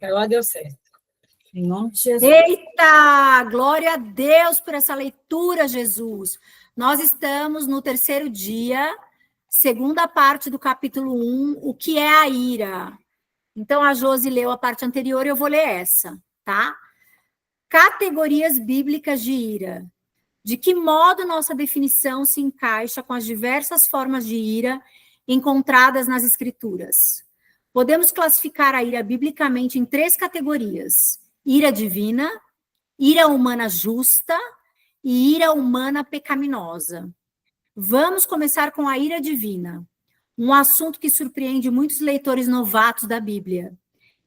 agora deu certo. Em nome de Jesus. Eita! Glória a Deus por essa leitura, Jesus. Nós estamos no terceiro dia, segunda parte do capítulo 1, o que é a ira. Então, a Josi leu a parte anterior e eu vou ler essa, tá? Categorias bíblicas de ira. De que modo nossa definição se encaixa com as diversas formas de ira encontradas nas Escrituras? Podemos classificar a ira biblicamente em 3 categorias: ira divina, ira humana justa e ira humana pecaminosa. Vamos começar com a ira divina, um assunto que surpreende muitos leitores novatos da Bíblia.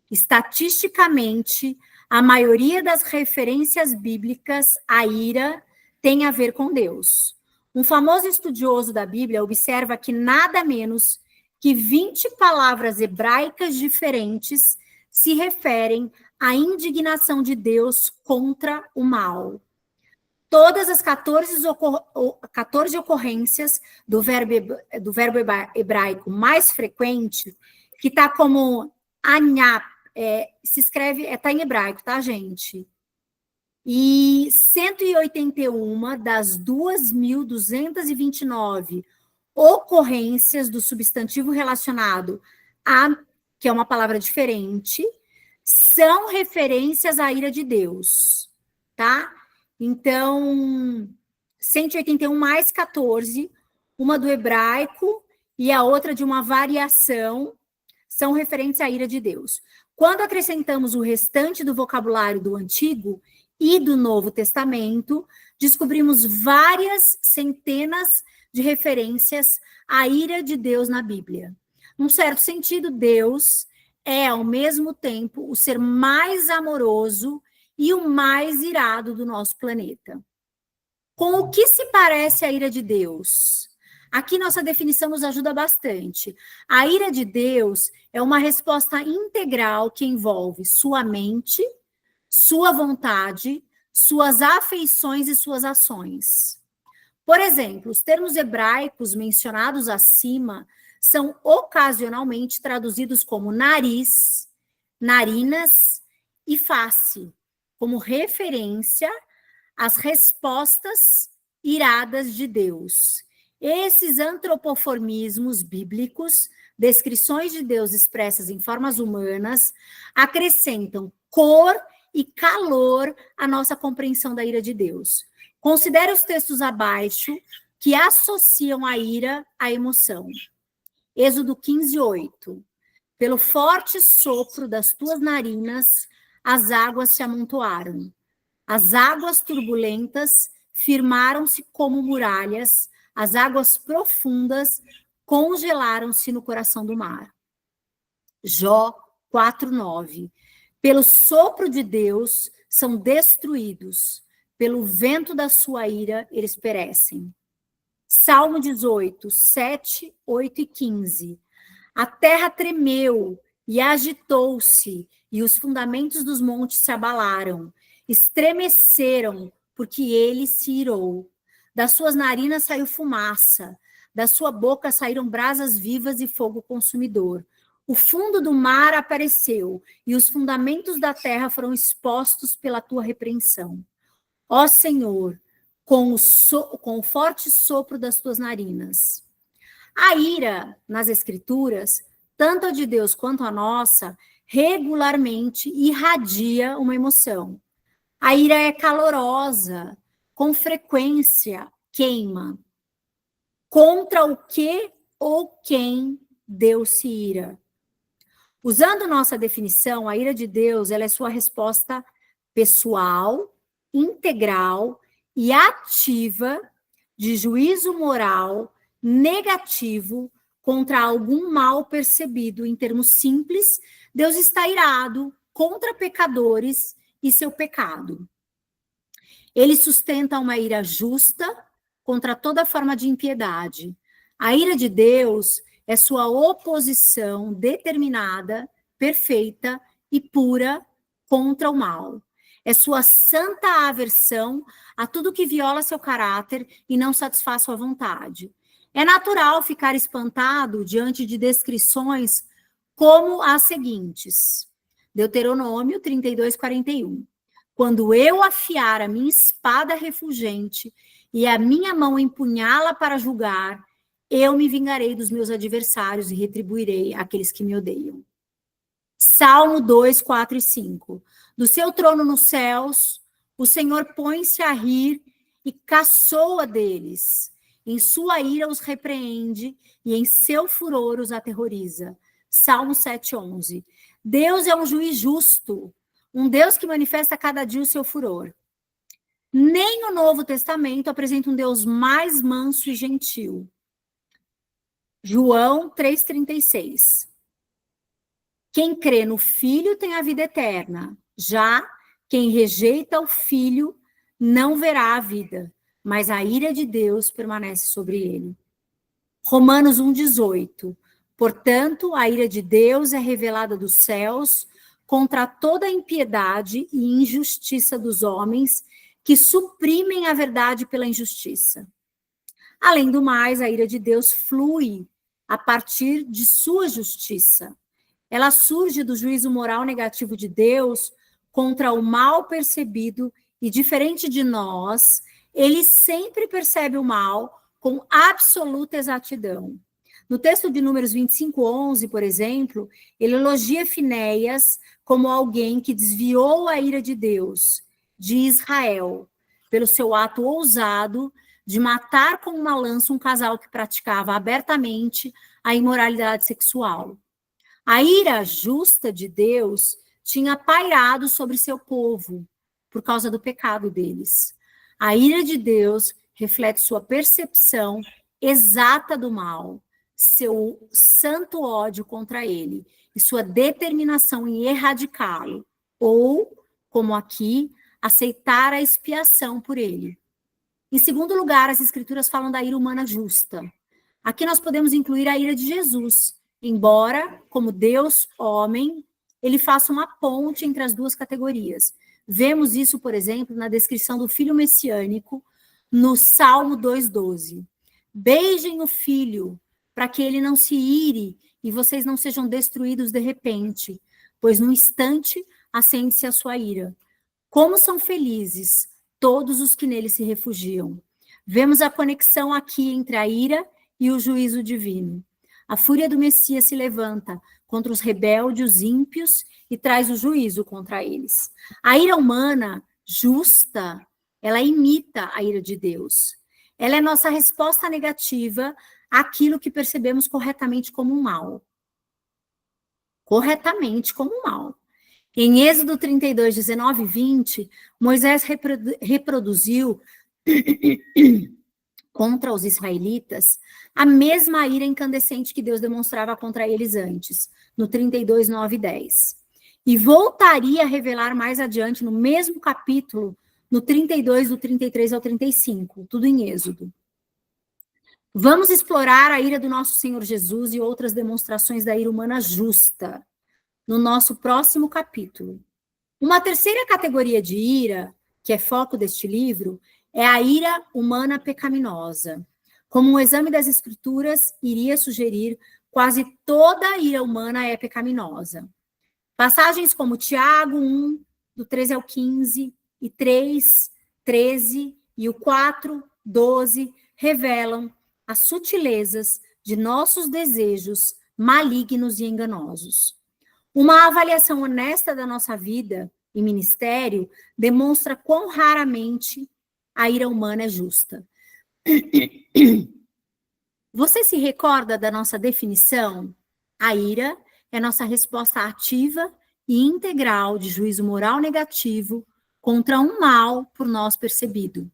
Estatisticamente, a maioria das referências bíblicas à ira tem a ver com Deus. Um famoso estudioso da Bíblia observa que nada menos que 20 palavras hebraicas diferentes se referem à indignação de Deus contra o mal. Todas as 14 ocorrências do verbo hebraico mais frequente, que está como anyap, se escreve, está em hebraico, tá, gente? E 181 das 2.229 ocorrências do substantivo relacionado a, que é uma palavra diferente, são referências à ira de Deus, tá? Então, 181 mais 14, uma do hebraico e a outra de uma variação, são referentes à ira de Deus. Quando acrescentamos o restante do vocabulário do Antigo e do Novo Testamento, descobrimos várias centenas de referências à ira de Deus na Bíblia. Num certo sentido, Deus é, ao mesmo tempo, o ser mais amoroso e o mais irado do nosso planeta. Com o que se parece a ira de Deus? Aqui nossa definição nos ajuda bastante. A ira de Deus é uma resposta integral que envolve sua mente, sua vontade, suas afeições e suas ações. Por exemplo, os termos hebraicos mencionados acima são ocasionalmente traduzidos como nariz, narinas e face, como referência às respostas iradas de Deus. Esses antropoformismos bíblicos, descrições de Deus expressas em formas humanas, acrescentam cor e calor à nossa compreensão da ira de Deus. Considere os textos abaixo que associam a ira à emoção. Êxodo 15:8. Pelo forte sopro das tuas narinas, as águas se amontoaram. As águas turbulentas firmaram-se como muralhas, as águas profundas congelaram-se no coração do mar. Jó 4:9. Pelo sopro de Deus são destruídos, pelo vento da sua ira eles perecem. Salmo 18, 7, 8 e 15. A terra tremeu e agitou-se, e os fundamentos dos montes se abalaram, estremeceram, porque ele se irou. Das suas narinas saiu fumaça, da sua boca saíram brasas vivas e fogo consumidor. O fundo do mar apareceu, e os fundamentos da terra foram expostos pela tua repreensão. Ó Senhor, com o forte sopro das tuas narinas. A ira, nas Escrituras, tanto a de Deus quanto a nossa, regularmente irradia uma emoção. A ira é calorosa, com frequência queima. Contra o que ou quem Deus se ira? Usando nossa definição, a ira de Deus ela é sua resposta pessoal, integral e ativa de juízo moral negativo contra algum mal percebido. Em termos simples, Deus está irado contra pecadores e seu pecado. Ele sustenta uma ira justa contra toda forma de impiedade. A ira de Deus é sua oposição determinada, perfeita e pura contra o mal. É sua santa aversão a tudo que viola seu caráter e não satisfaz sua vontade. É natural ficar espantado diante de descrições como as seguintes. Deuteronômio 32, 41. Quando eu afiar a minha espada refulgente e a minha mão empunhá-la para julgar, eu me vingarei dos meus adversários e retribuirei aqueles que me odeiam. Salmo 2, 4 e 5. Do seu trono nos céus, o Senhor põe-se a rir e caçoa deles. Em sua ira os repreende e em seu furor os aterroriza. Salmo 7, 11. Deus é um juiz justo, um Deus que manifesta a cada dia o seu furor. Nem o Novo Testamento apresenta um Deus mais manso e gentil. João 3,36. Quem crê no Filho tem a vida eterna. Já quem rejeita o Filho não verá a vida, mas a ira de Deus permanece sobre ele. Romanos 1,18. Portanto, a ira de Deus é revelada dos céus contra toda a impiedade e injustiça dos homens que suprimem a verdade pela injustiça. Além do mais, a ira de Deus flui a partir de sua justiça. Ela surge do juízo moral negativo de Deus contra o mal percebido e, diferente de nós, ele sempre percebe o mal com absoluta exatidão. No texto de Números 25, 11, por exemplo, ele elogia Finéias como alguém que desviou a ira de Deus, de Israel, pelo seu ato ousado de matar com uma lança um casal que praticava abertamente a imoralidade sexual. A ira justa de Deus tinha pairado sobre seu povo por causa do pecado deles. A ira de Deus reflete sua percepção exata do mal, seu santo ódio contra ele e sua determinação em erradicá-lo, ou, como aqui, aceitar a expiação por ele. Em segundo lugar, as escrituras falam da ira humana justa. Aqui nós podemos incluir a ira de Jesus, embora, como Deus homem, ele faça uma ponte entre as duas categorias. Vemos isso, por exemplo, na descrição do filho messiânico, no Salmo 2,12. Beijem o filho, para que ele não se ire e vocês não sejam destruídos de repente, pois no instante acende-se a sua ira. Como são felizes todos os que nele se refugiam. Vemos a conexão aqui entre a ira e o juízo divino. A fúria do Messias se levanta contra os rebeldes, os ímpios, e traz o juízo contra eles. A ira humana, justa, ela imita a ira de Deus. Ela é nossa resposta negativa àquilo que percebemos corretamente como um mal. Corretamente como um mal. Em Êxodo 32, 19 e 20, Moisés reproduziu contra os israelitas a mesma ira incandescente que Deus demonstrava contra eles antes, no 32, 9 e 10. E voltaria a revelar mais adiante, no mesmo capítulo, no 32, do 33 ao 35, tudo em Êxodo. Vamos explorar a ira do nosso Senhor Jesus e outras demonstrações da ira humana justa no nosso próximo capítulo. Uma terceira categoria de ira, que é foco deste livro, é a ira humana pecaminosa. Como um exame das escrituras iria sugerir, quase toda a ira humana é pecaminosa. Passagens como Tiago 1, do 13 ao 15, e 3, 13, e o 4, 12, revelam as sutilezas de nossos desejos malignos e enganosos. Uma avaliação honesta da nossa vida e ministério demonstra quão raramente a ira humana é justa. Você se recorda da nossa definição? A ira é nossa resposta ativa e integral de juízo moral negativo contra um mal por nós percebido.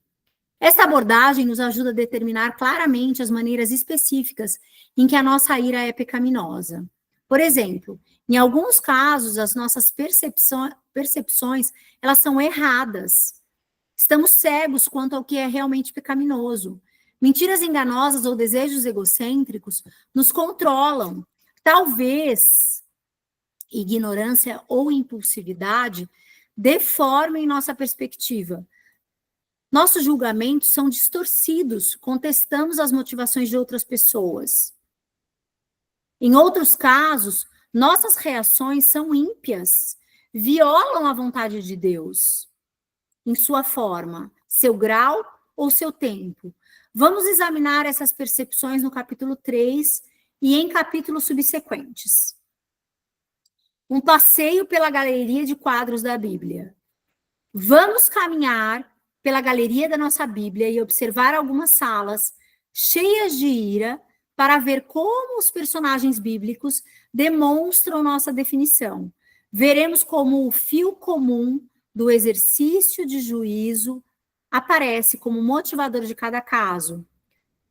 Esta abordagem nos ajuda a determinar claramente as maneiras específicas em que a nossa ira é pecaminosa. Por exemplo, em alguns casos, as nossas percepções, elas são erradas. Estamos cegos quanto ao que é realmente pecaminoso. Mentiras enganosas ou desejos egocêntricos nos controlam. Talvez ignorância ou impulsividade deformem nossa perspectiva. Nossos julgamentos são distorcidos, contestamos as motivações de outras pessoas. Em outros casos, nossas reações são ímpias. violam a vontade de Deus em sua forma, seu grau ou seu tempo. Vamos examinar essas percepções no capítulo 3 e em capítulos subsequentes. Um passeio pela galeria de quadros da Bíblia. Vamos caminhar pela galeria da nossa Bíblia e observar algumas salas cheias de ira para ver como os personagens bíblicos demonstram nossa definição. Veremos como o fio comum do exercício de juízo aparece como motivador de cada caso.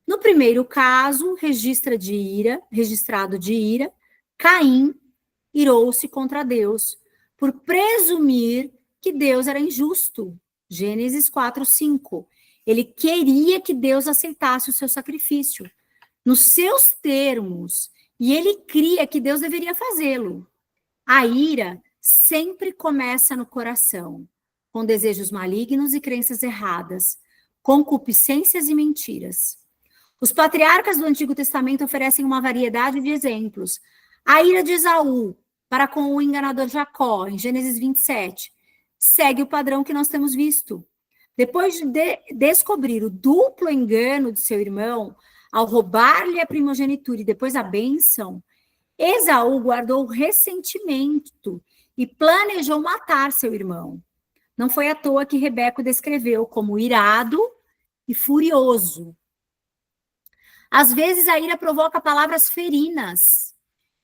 No primeiro caso, registrado de ira, Caim irou-se contra Deus por presumir que Deus era injusto. Gênesis 4:5. Ele queria que Deus aceitasse o seu sacrifício nos seus termos, e ele cria que Deus deveria fazê-lo. A ira sempre começa no coração, com desejos malignos e crenças erradas, concupiscências e mentiras. Os patriarcas do Antigo Testamento oferecem uma variedade de exemplos. A ira de Esaú para com o enganador Jacó, em Gênesis 27, segue o padrão que nós temos visto. Depois de descobrir o duplo engano de seu irmão, ao roubar-lhe a primogenitura e depois a bênção, Esaú guardou ressentimento e planejou matar seu irmão. Não foi à toa que Rebeca o descreveu como irado e furioso. Às vezes a ira provoca palavras ferinas.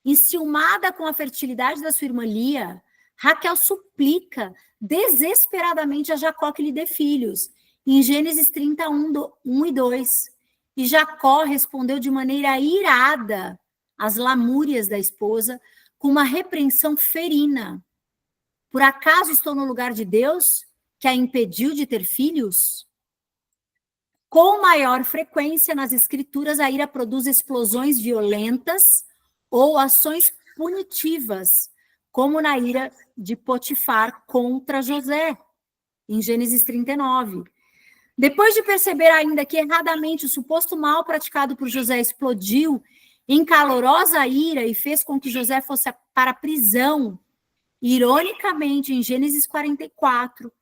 Enciumada com a fertilidade da sua irmã Lia, Raquel suplica desesperadamente a Jacó que lhe dê filhos, em Gênesis 31, 1 e 2. E Jacó respondeu de maneira irada às lamúrias da esposa, com uma repreensão ferina. Por acaso estou no lugar de Deus, que a impediu de ter filhos? Com maior frequência nas escrituras, a ira produz explosões violentas ou ações punitivas, como na ira de Potifar contra José, em Gênesis 39. Depois de perceber ainda que erradamente o suposto mal praticado por José explodiu em calorosa ira e fez com que José fosse para a prisão, ironicamente, em Gênesis 44,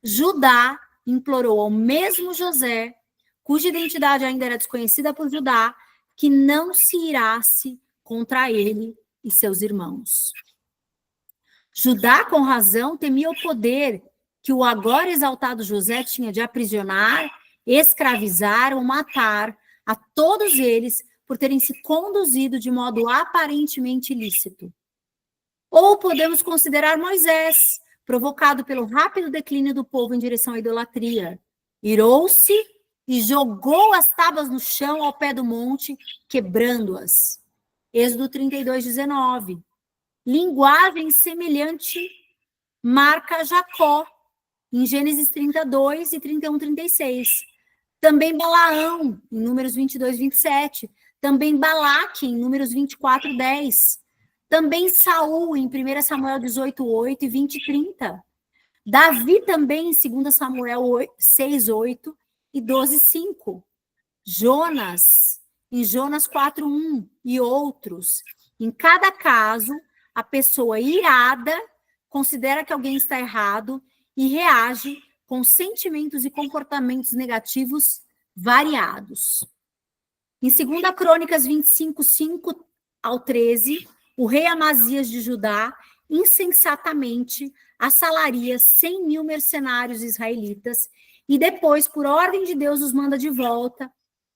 Judá implorou ao mesmo José, cuja identidade ainda era desconhecida por Judá, que não se irasse contra ele e seus irmãos. Judá, com razão, temia o poder que o agora exaltado José tinha de aprisionar, escravizar ou matar a todos eles por terem se conduzido de modo aparentemente ilícito. Ou podemos considerar Moisés, provocado pelo rápido declínio do povo em direção à idolatria. Irou-se e jogou as tábuas no chão ao pé do monte, quebrando-as. Êxodo 32:19. Linguagem semelhante marca Jacó, em Gênesis 32 e 31:36. Também Balaão, em Números 22:27. Também Balaque, em Números 24:10. Também Saul, em 1 Samuel 18:8 e 20:30. Davi também, em 2 Samuel 6:8 e 12:5. Jonas, em Jonas 4:1 e outros. Em cada caso, a pessoa irada considera que alguém está errado e reage com sentimentos e comportamentos negativos variados. Em 2 Crônicas 25, 5 ao 13, o rei Amazias de Judá insensatamente assalaria 100.000 mercenários israelitas e depois, por ordem de Deus, os manda de volta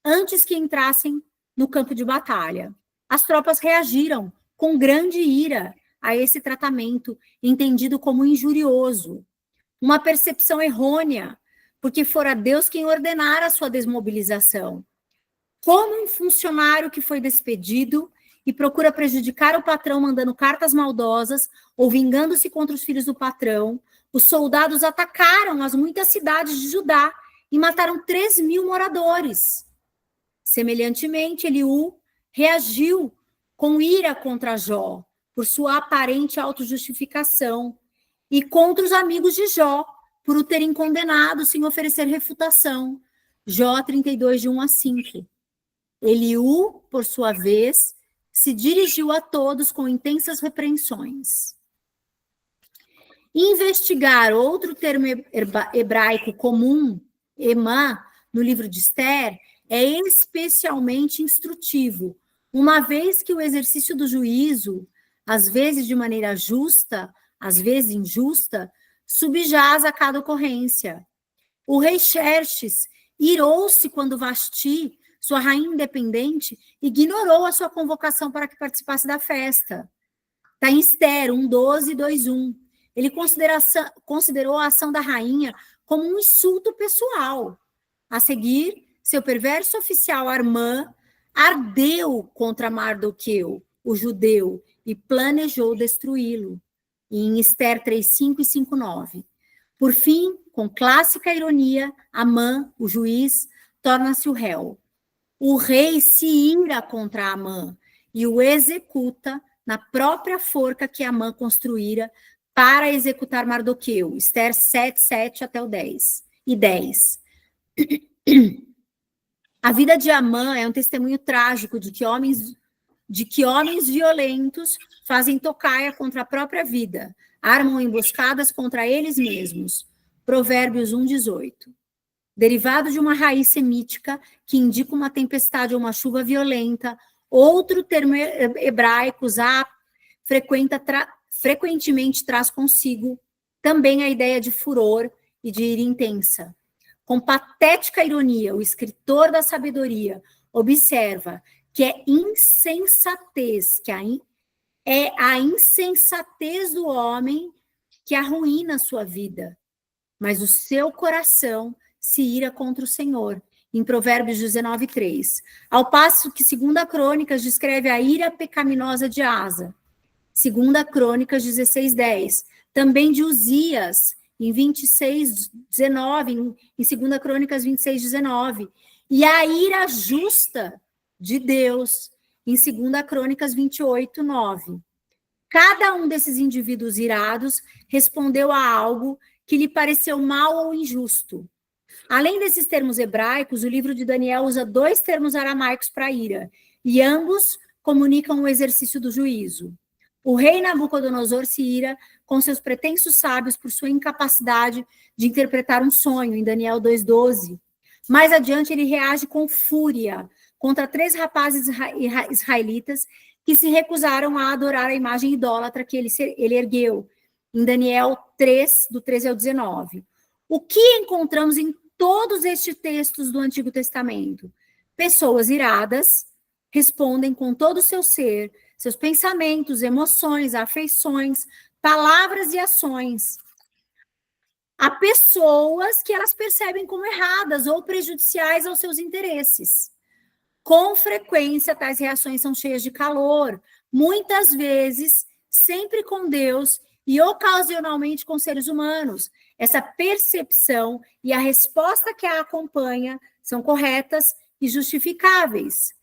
antes que entrassem no campo de batalha. As tropas reagiram com grande ira a esse tratamento, entendido como injurioso. Uma percepção errônea, porque fora Deus quem ordenara a sua desmobilização. Como um funcionário que foi despedido e procura prejudicar o patrão mandando cartas maldosas ou vingando-se contra os filhos do patrão, os soldados atacaram as muitas cidades de Judá e mataram 3.000 moradores. Semelhantemente, Eliú reagiu com ira contra Jó, por sua aparente autojustificação, e contra os amigos de Jó, por o terem condenado sem oferecer refutação. Jó 32, de 1 a 5. Eliú, por sua vez, se dirigiu a todos com intensas repreensões. Investigar outro termo hebraico comum, emã, no livro de Esther, é especialmente instrutivo, uma vez que o exercício do juízo, às vezes de maneira justa, às vezes injusta, subjaz a cada ocorrência. O rei Xerxes irou-se quando Vasti, sua rainha independente, ignorou a sua convocação para que participasse da festa. Está em Esther 1:12 e 2:1. Ele considerou a ação da rainha como um insulto pessoal. A seguir, seu perverso oficial Armã ardeu contra Mardoqueu, o judeu, e planejou destruí-lo. Em Esther 3:5 e 5:9. Por fim, com clássica ironia, Amã, o juiz, torna-se o réu. O rei se ira contra Amã e o executa na própria forca que Amã construíra para executar Mardoqueu. Esther 7:7 até o 10 e 10. A vida de Amã é um testemunho trágico de que homens violentos fazem tocaia contra a própria vida, armam emboscadas contra eles mesmos. Provérbios 1:18. Derivado de uma raiz semítica que indica uma tempestade ou uma chuva violenta, outro termo hebraico, zap, frequentemente traz consigo também a ideia de furor e de ira intensa. Com patética ironia, o escritor da sabedoria observa que é insensatez, é a insensatez do homem que arruína a sua vida, mas o seu coração se ira contra o Senhor, em Provérbios 19:3. Ao passo que 2 Crônicas descreve a ira pecaminosa de Asa. 2 Crônicas 16:10. Também de Uzias, em 26:19, em 2 Crônicas 26:19. E a ira justa de Deus, em 2 Crônicas 28:9. Cada um desses indivíduos irados respondeu a algo que lhe pareceu mal ou injusto. Além desses termos hebraicos, o livro de Daniel usa 2 termos aramaicos para ira, e ambos comunicam o exercício do juízo. O rei Nabucodonosor se ira com seus pretensos sábios por sua incapacidade de interpretar um sonho, em Daniel 2:12. Mais adiante, ele reage com fúria contra 3 rapazes israelitas que se recusaram a adorar a imagem idólatra que ele ergueu, em Daniel 3, do 13 ao 19. O que encontramos em todos estes textos do Antigo Testamento? Pessoas iradas respondem com todo o seu ser, seus pensamentos, emoções, afeições, palavras e ações a pessoas que elas percebem como erradas ou prejudiciais aos seus interesses. Com frequência, tais reações são cheias de calor, muitas vezes, sempre com Deus e ocasionalmente com seres humanos. Essa percepção e a resposta que a acompanha são corretas e justificáveis.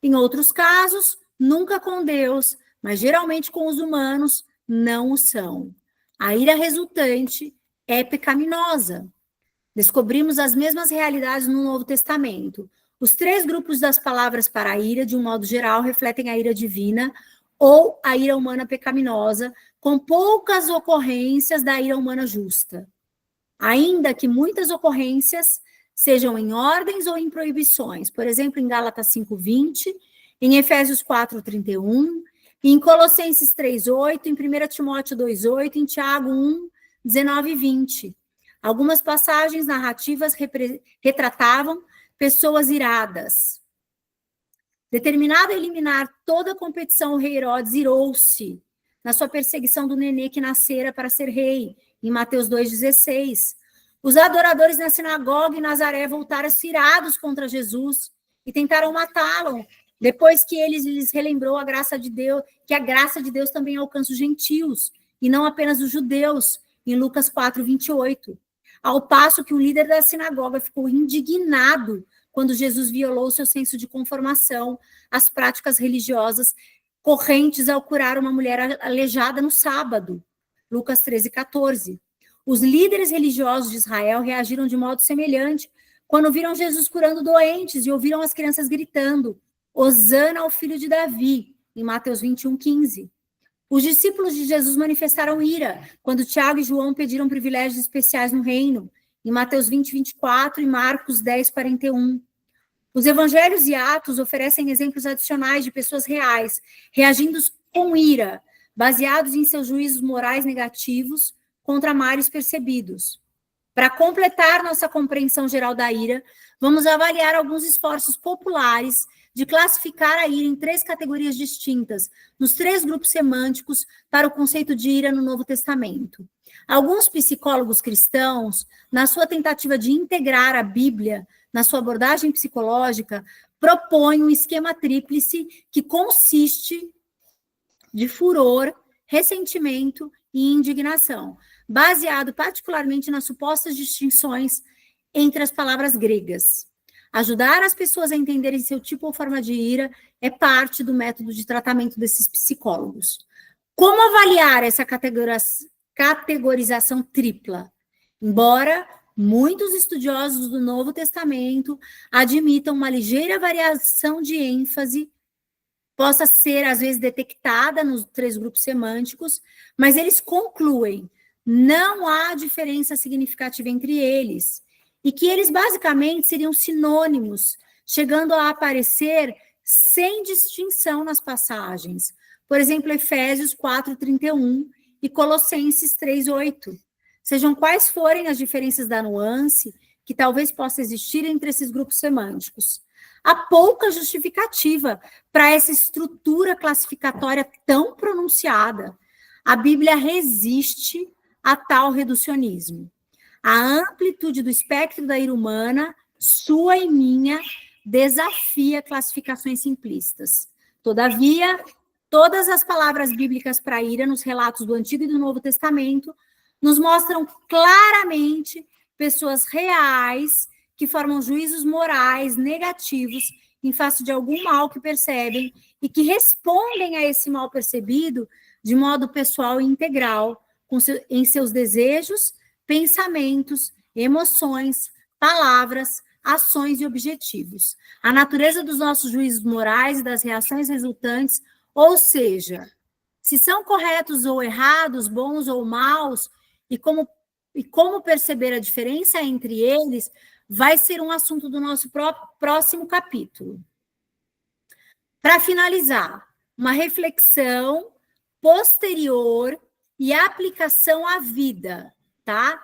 Em outros casos, nunca com Deus, mas geralmente com os humanos, não o são. A ira resultante é pecaminosa. Descobrimos as mesmas realidades no Novo Testamento. Os 3 grupos das palavras para a ira, de um modo geral, refletem a ira divina ou a ira humana pecaminosa, com poucas ocorrências da ira humana justa. Ainda que muitas ocorrências sejam em ordens ou em proibições, por exemplo, em Gálatas 5:20, em Efésios 4:31, em Colossenses 3:8, em 1 Timóteo 2:8, em Tiago 1:19 e 20. Algumas passagens narrativas retratavam pessoas iradas. Determinado a eliminar toda a competição, o rei Herodes irou-se na sua perseguição do nenê que nascera para ser rei, em Mateus 2:16. Os adoradores na sinagoga em Nazaré voltaram-se irados contra Jesus e tentaram matá-lo, depois que ele lhes relembrou a graça de Deus, que a graça de Deus também alcança os gentios, e não apenas os judeus, em Lucas 4:28. Ao passo que o líder da sinagoga ficou indignado quando Jesus violou seu senso de conformação às práticas religiosas correntes ao curar uma mulher aleijada no sábado, Lucas 13:14. Os líderes religiosos de Israel reagiram de modo semelhante quando viram Jesus curando doentes e ouviram as crianças gritando, Hosana ao filho de Davi, em Mateus 21:15. Os discípulos de Jesus manifestaram ira quando Tiago e João pediram privilégios especiais no reino, em Mateus 20, 24 e Marcos 10, 41. Os evangelhos e Atos oferecem exemplos adicionais de pessoas reais, reagindo com ira, baseados em seus juízos morais negativos contra males percebidos. Para completar nossa compreensão geral da ira, vamos avaliar alguns esforços populares de classificar a ira em 3 categorias distintas, nos 3 grupos semânticos para o conceito de ira no Novo Testamento. Alguns psicólogos cristãos, na sua tentativa de integrar a Bíblia na sua abordagem psicológica, propõem um esquema tríplice que consiste de furor, ressentimento e indignação, baseado particularmente nas supostas distinções entre as palavras gregas. Ajudar as pessoas a entenderem seu tipo ou forma de ira é parte do método de tratamento desses psicólogos. Como avaliar essa categorização tripla? Embora muitos estudiosos do Novo Testamento admitam uma ligeira variação de ênfase, possa ser, às vezes, detectada nos 3 grupos semânticos, mas eles concluem: não há diferença significativa entre eles, e que eles, basicamente, seriam sinônimos, chegando a aparecer sem distinção nas passagens. Por exemplo, Efésios 4:31 e Colossenses 3:8. Sejam quais forem as diferenças da nuance que talvez possa existir entre esses grupos semânticos, há pouca justificativa para essa estrutura classificatória tão pronunciada. A Bíblia resiste a tal reducionismo. A amplitude do espectro da ira humana, sua e minha, desafia classificações simplistas. Todavia, todas as palavras bíblicas para ira nos relatos do Antigo e do Novo Testamento nos mostram claramente pessoas reais que formam juízos morais negativos em face de algum mal que percebem e que respondem a esse mal percebido de modo pessoal e integral, em seus desejos, pensamentos, emoções, palavras, ações e objetivos. A natureza dos nossos juízos morais e das reações resultantes, ou seja, se são corretos ou errados, bons ou maus, e como perceber a diferença entre eles, vai ser um assunto do nosso próximo capítulo. Para finalizar, uma reflexão posterior e aplicação à vida, tá?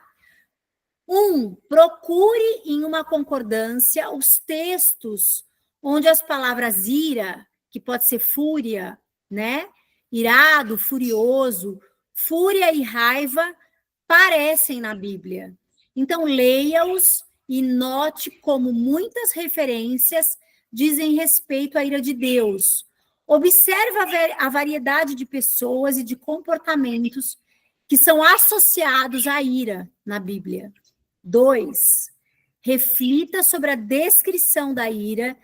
1. Procure em uma concordância os textos onde as palavras ira, que pode ser fúria, né? Irado, furioso, fúria e raiva aparecem na Bíblia. Então, leia-os e note como muitas referências dizem respeito à ira de Deus. Observe a variedade de pessoas e de comportamentos que são associados à ira na Bíblia. 2. Reflita sobre a descrição da ira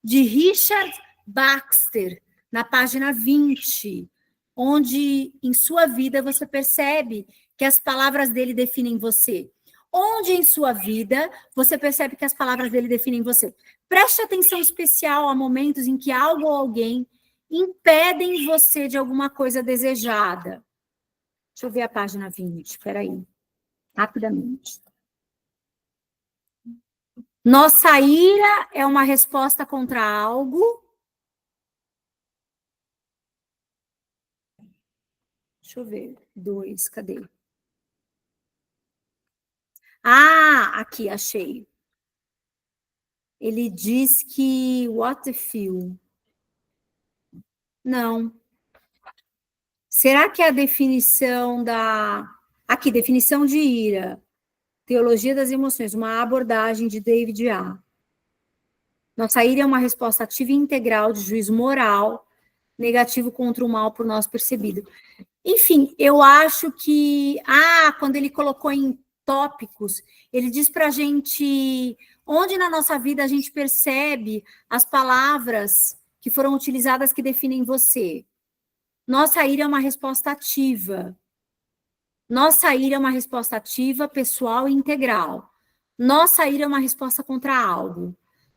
de Richard Baxter, na página 20, onde em sua vida você percebe que as palavras dele definem você. Onde em sua vida você percebe que as palavras dele definem você. Preste atenção especial a momentos em que algo ou alguém impedem você de alguma coisa desejada. Deixa eu ver a página 20, espera aí. Rapidamente. Nossa ira é uma resposta contra algo. Deixa eu ver. 2, cadê? Ah, aqui, achei. Ele diz que what the feel. Não. Será que a definição da... Aqui, definição de ira. Teologia das emoções, uma abordagem de David A. Nossa ira é uma resposta ativa e integral de juízo moral, negativo contra o mal por nós percebido. Enfim, eu acho que... quando ele colocou em tópicos, ele diz para a gente onde na nossa vida a gente percebe as palavras que foram utilizadas que definem você. Nossa ira é uma resposta ativa. Nossa ira é uma resposta ativa, pessoal e integral. Nossa ira é uma resposta contra algo.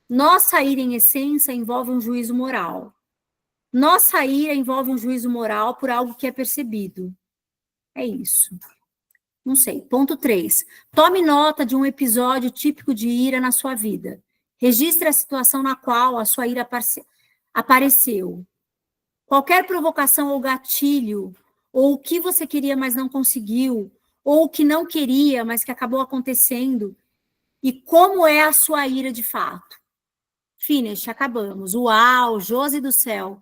Nossa ira, em essência, envolve um juízo moral. Nossa ira envolve um juízo moral por algo que é percebido. É isso. Não sei. Ponto 3. Tome nota de um episódio típico de ira na sua vida. Registre a situação na qual a sua ira apareceu. Qualquer provocação ou gatilho, ou o que você queria, mas não conseguiu, ou o que não queria, mas que acabou acontecendo, e como é a sua ira de fato. Finish, acabamos. Uau, Josi do céu.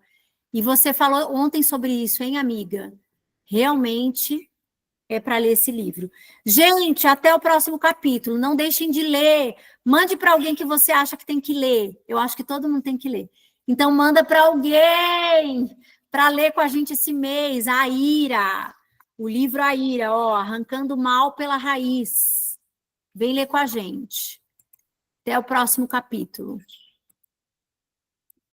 E você falou ontem sobre isso, hein, amiga? Realmente é para ler esse livro. Gente, até o próximo capítulo. Não deixem de ler. Mande para alguém que você acha que tem que ler. Eu acho que todo mundo tem que ler. Então, manda para alguém para ler com a gente esse mês. A Ira. O livro A Ira, ó, Arrancando o Mal pela Raiz. Vem ler com a gente. Até o próximo capítulo.